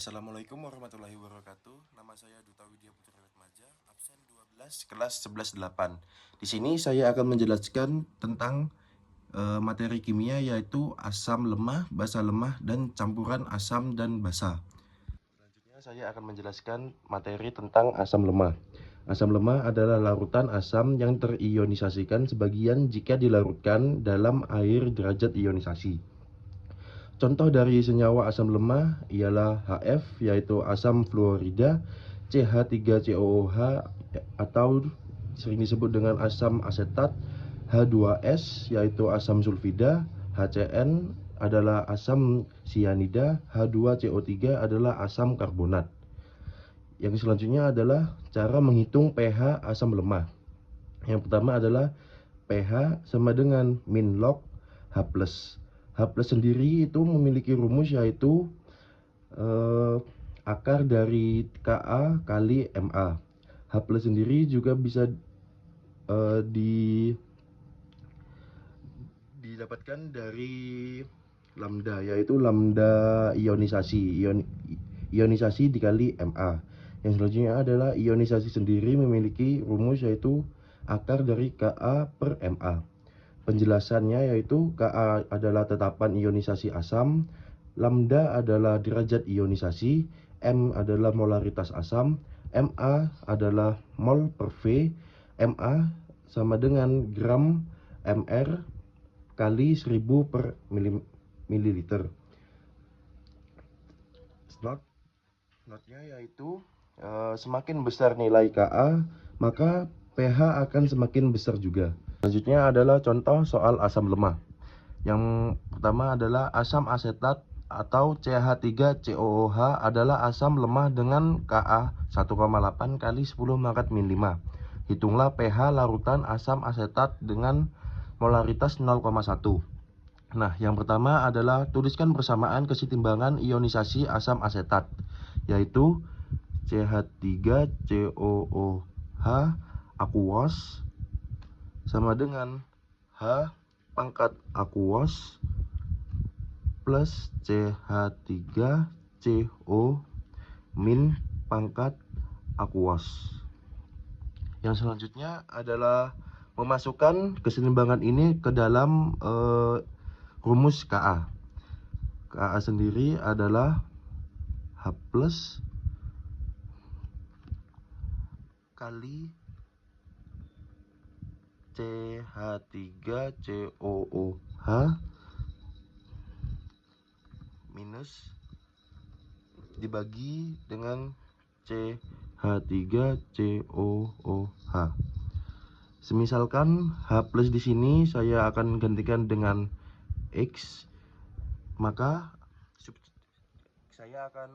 Assalamualaikum warahmatullahi wabarakatuh. Nama saya Duta Widya Putra Retmaja, absen 12 kelas 11-8. Di sini saya akan menjelaskan tentang materi kimia yaitu asam lemah, basa lemah, dan campuran asam dan basa. Selanjutnya saya akan menjelaskan materi tentang asam lemah. Asam lemah adalah larutan asam yang terionisasikan sebagian jika dilarutkan dalam air derajat ionisasi. Contoh dari senyawa asam lemah ialah HF, yaitu asam fluorida, CH3COOH atau sering disebut dengan asam asetat, H2S yaitu asam sulfida, HCN adalah asam sianida, H2CO3 adalah asam karbonat. Yang selanjutnya adalah cara menghitung pH asam lemah. Yang pertama adalah pH sama dengan min log H+. H+ sendiri itu memiliki rumus yaitu akar dari Ka kali Ma. H+ sendiri juga bisa didapatkan dari lambda, yaitu lambda ionisasi. Ionisasi dikali Ma. Yang selanjutnya adalah ionisasi sendiri memiliki rumus yaitu akar dari Ka per Ma. Penjelasannya yaitu Ka adalah tetapan ionisasi asam, lambda adalah derajat ionisasi, M adalah molaritas asam, Ma adalah mol per V, Ma sama dengan gram mr kali 1000 per mililiter. Notnya yaitu semakin besar nilai Ka, maka pH akan semakin besar juga. Selanjutnya adalah contoh soal asam lemah. Yang pertama adalah asam asetat atau CH3COOH adalah asam lemah dengan Ka 1,8 kali 10 pangkat min 5. Hitunglah pH larutan asam asetat dengan molaritas 0,1. Nah, yang pertama adalah tuliskan persamaan kesetimbangan ionisasi asam asetat, yaitu CH3COOH aquos sama dengan H pangkat aquos plus CH3CO min pangkat aquos. Yang selanjutnya adalah memasukkan keseimbangan ini ke dalam rumus Ka. Ka sendiri adalah H+ kali CH3COOH minus dibagi dengan CH3COOH. Semisalkan H+ di sini saya akan gantikan dengan X, maka saya akan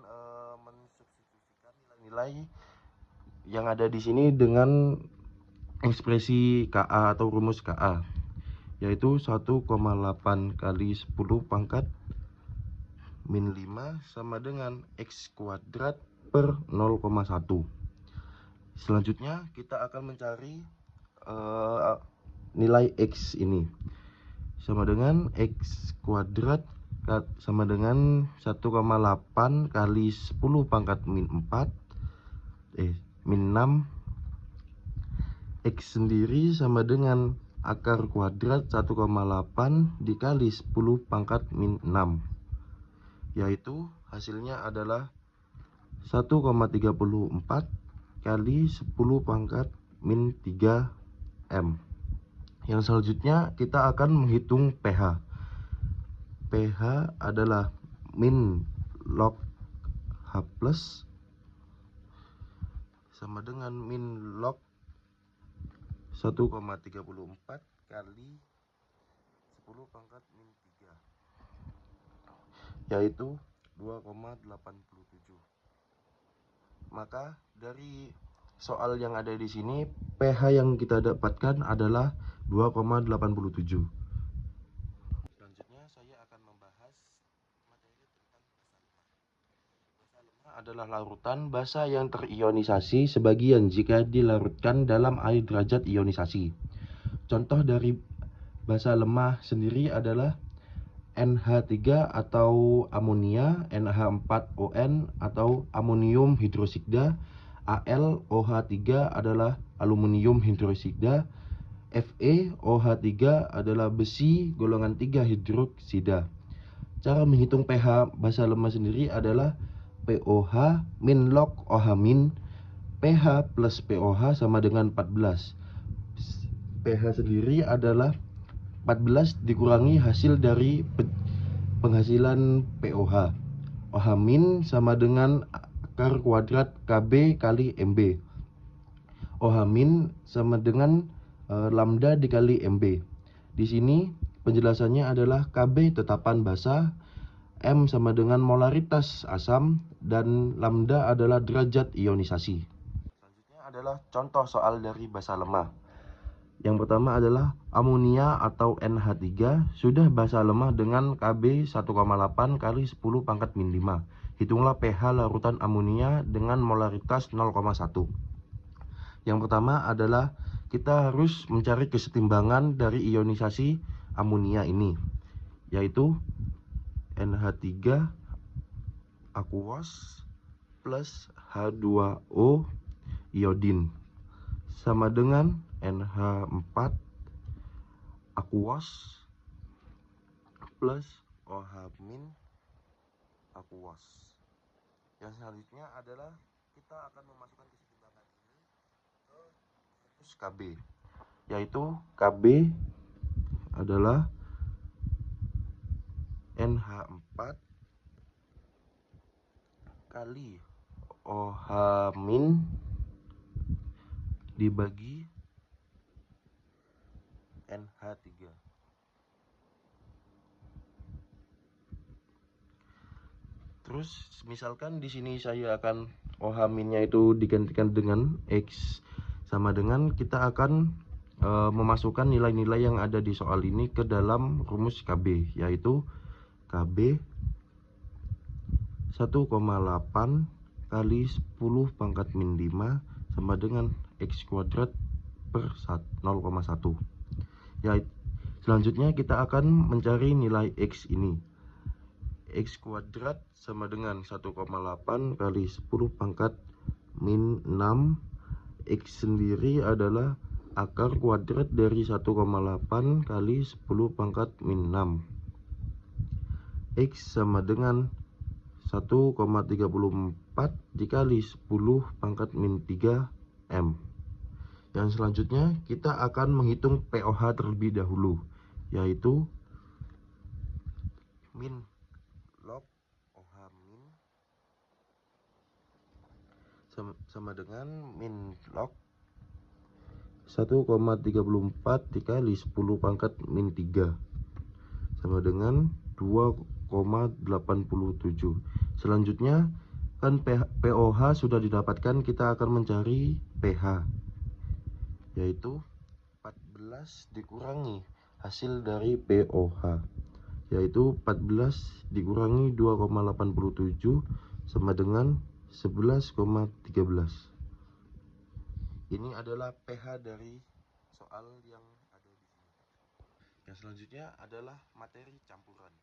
mensubstitusikan nilai-nilai yang ada di sini dengan ekspresi Ka atau rumus Ka, yaitu 1,8 kali 10 pangkat min 5 sama dengan X kuadrat per 0,1. Selanjutnya kita akan mencari nilai X ini sama dengan X kuadrat sama dengan 1,8 kali 10 pangkat min 4 min 6. X sendiri sama dengan akar kuadrat 1,8 dikali 10 pangkat min 6, yaitu hasilnya adalah 1,34 kali 10 pangkat min 3 M. Yang selanjutnya kita akan menghitung pH. pH adalah min log H+ sama dengan min log 1,34 kali 10 pangkat min 3, yaitu 2,87. Maka dari soal yang ada di sini, pH yang kita dapatkan adalah 2,87. Selanjutnya saya akan membahas materi tentang basa lemah. Basa lemah adalah larutan basa yang terionisasi sebagian jika dilarutkan dalam air derajat ionisasi. Contoh dari basa lemah sendiri adalah NH3 atau amonia, NH4ON atau amonium hidroksida, AlOH3 adalah aluminium hidroksida, FeOH3 adalah besi golongan 3 hidroksida. Cara menghitung pH basa lemah sendiri adalah POH min log OH min, pH plus POH sama dengan 14. pH sendiri adalah 14 dikurangi hasil dari penghasilan POH. OH min sama dengan akar kuadrat KB kali MB. OH min sama dengan lambda dikali MB. Di sini penjelasannya adalah KB tetapan basa, M sama dengan molaritas asam, dan lambda adalah derajat ionisasi. Selanjutnya adalah contoh soal dari basa lemah. Yang pertama adalah amonia atau NH3 sudah basa lemah dengan KB 1,8 kali 10 pangkat min 5. Hitunglah pH larutan amonia dengan molaritas 0,1. Yang pertama adalah kita harus mencari kesetimbangan dari ionisasi amonia ini, yaitu NH3 aquos plus H2O iodin sama dengan NH4 aquos plus OH min aquos. Yang selanjutnya adalah kita akan memasukkan kesetimbangan ini ke rumus KB, yaitu KB adalah NH4 kali OH min dibagi NH3. Terus misalkan di sini saya akan OH minnya itu digantikan dengan X sama dengan kita akan memasukkan nilai-nilai yang ada di soal ini ke dalam rumus KB, yaitu KB 1,8 kali 10 pangkat min 5 sama dengan X kuadrat per 0,1. Ya, selanjutnya kita akan mencari nilai X ini. X kuadrat sama dengan 1,8 kali 10 pangkat min 6. X sendiri adalah akar kuadrat dari 1,8 kali 10 pangkat min 6. X sama dengan 1,34 dikali 10 pangkat min 3 M. Yang selanjutnya kita akan menghitung POH terlebih dahulu, yaitu min log OH min sama dengan min log 1,34 dikali 10 pangkat min 3 sama dengan 2,87. Selanjutnya kan POH sudah didapatkan, kita akan mencari pH, yaitu 14 dikurangi hasil dari POH, yaitu 14 dikurangi 2,87 sama dengan 11,13. Ini adalah pH dari soal yang ada di sini. Yang selanjutnya adalah materi campuran.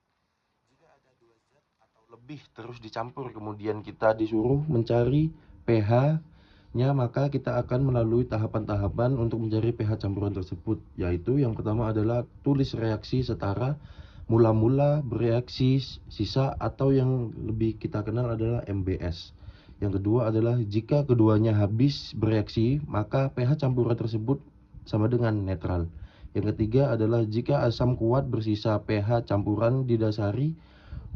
Jika ada dua zat atau lebih terus dicampur kemudian kita disuruh mencari pH-nya, maka kita akan melalui tahapan-tahapan untuk mencari pH campuran tersebut, yaitu yang pertama adalah tulis reaksi setara, mula-mula, bereaksi, sisa, atau yang lebih kita kenal adalah MBS. Yang kedua adalah jika keduanya habis bereaksi, maka pH campuran tersebut sama dengan netral. Yang ketiga adalah jika asam kuat bersisa pH campuran didasari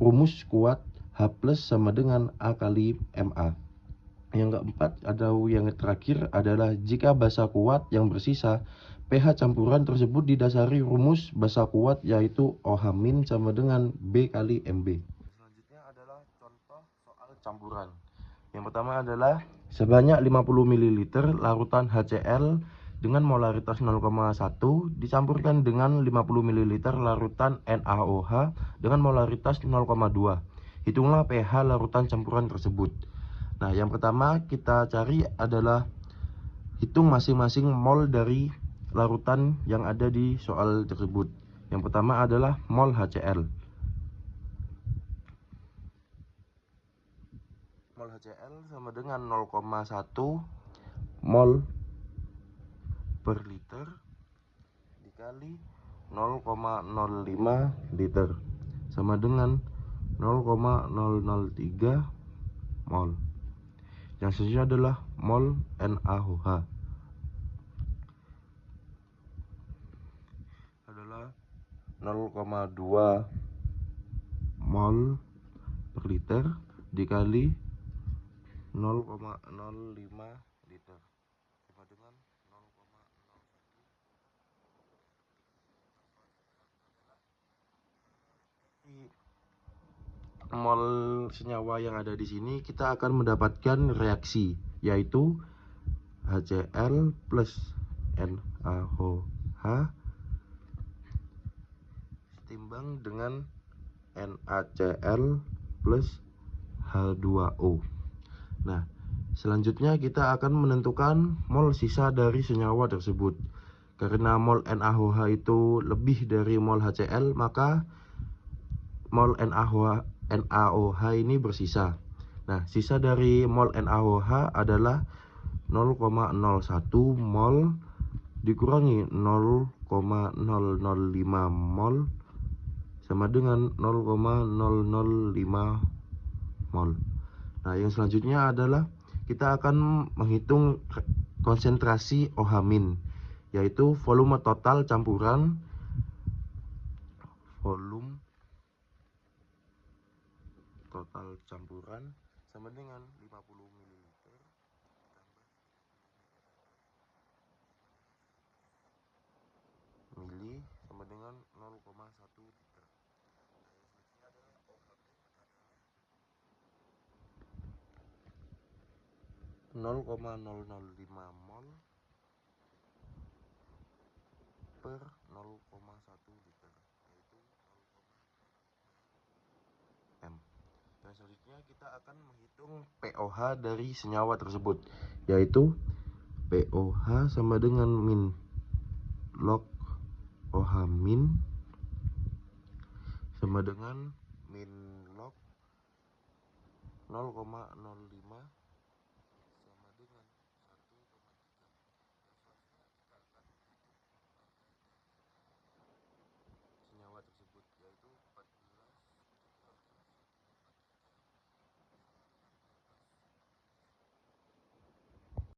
rumus kuat H+ sama dengan A kali MA. Yang keempat atau yang terakhir adalah jika basa kuat yang bersisa, pH campuran tersebut didasari rumus basa kuat yaitu OH min sama dengan B kali MB. Selanjutnya adalah contoh soal campuran. Yang pertama adalah sebanyak 50 ml larutan HCl dengan molaritas 0,1 dicampurkan dengan 50 ml larutan NaOH dengan molaritas 0,2. Hitunglah pH larutan campuran tersebut. Nah, yang pertama kita cari adalah hitung masing-masing mol dari larutan yang ada di soal tersebut. Yang pertama adalah mol HCl. mol HCl sama dengan 0,1 mol per liter dikali 0,05 liter sama dengan 0,003 mol. Yang selanjutnya adalah mol NaOH adalah 0,2 mol per liter dikali 0,05 liter sama dengan 0,01. Mol senyawa yang ada di sini kita akan mendapatkan reaksi, yaitu HCl plus NaOH setimbang dengan NaCl plus H2O. Nah, selanjutnya kita akan menentukan mol sisa dari senyawa tersebut. Karena mol NaOH itu lebih dari mol HCl, maka mol NaOH ini bersisa. Nah, sisa dari mol NaOH adalah 0,01 mol dikurangi 0,005 mol sama dengan 0,005 mol. Nah, yang selanjutnya adalah kita akan menghitung konsentrasi OH-, yaitu volume total campuran sama dengan 50 ml sama dengan 0,1 liter. 0,005 mol per 0,1 liter, yaitu 0,m. Dan selanjutnya kita akan menghitung pOH dari senyawa tersebut, yaitu pOH sama dengan min log OH min sama dengan min log 0,05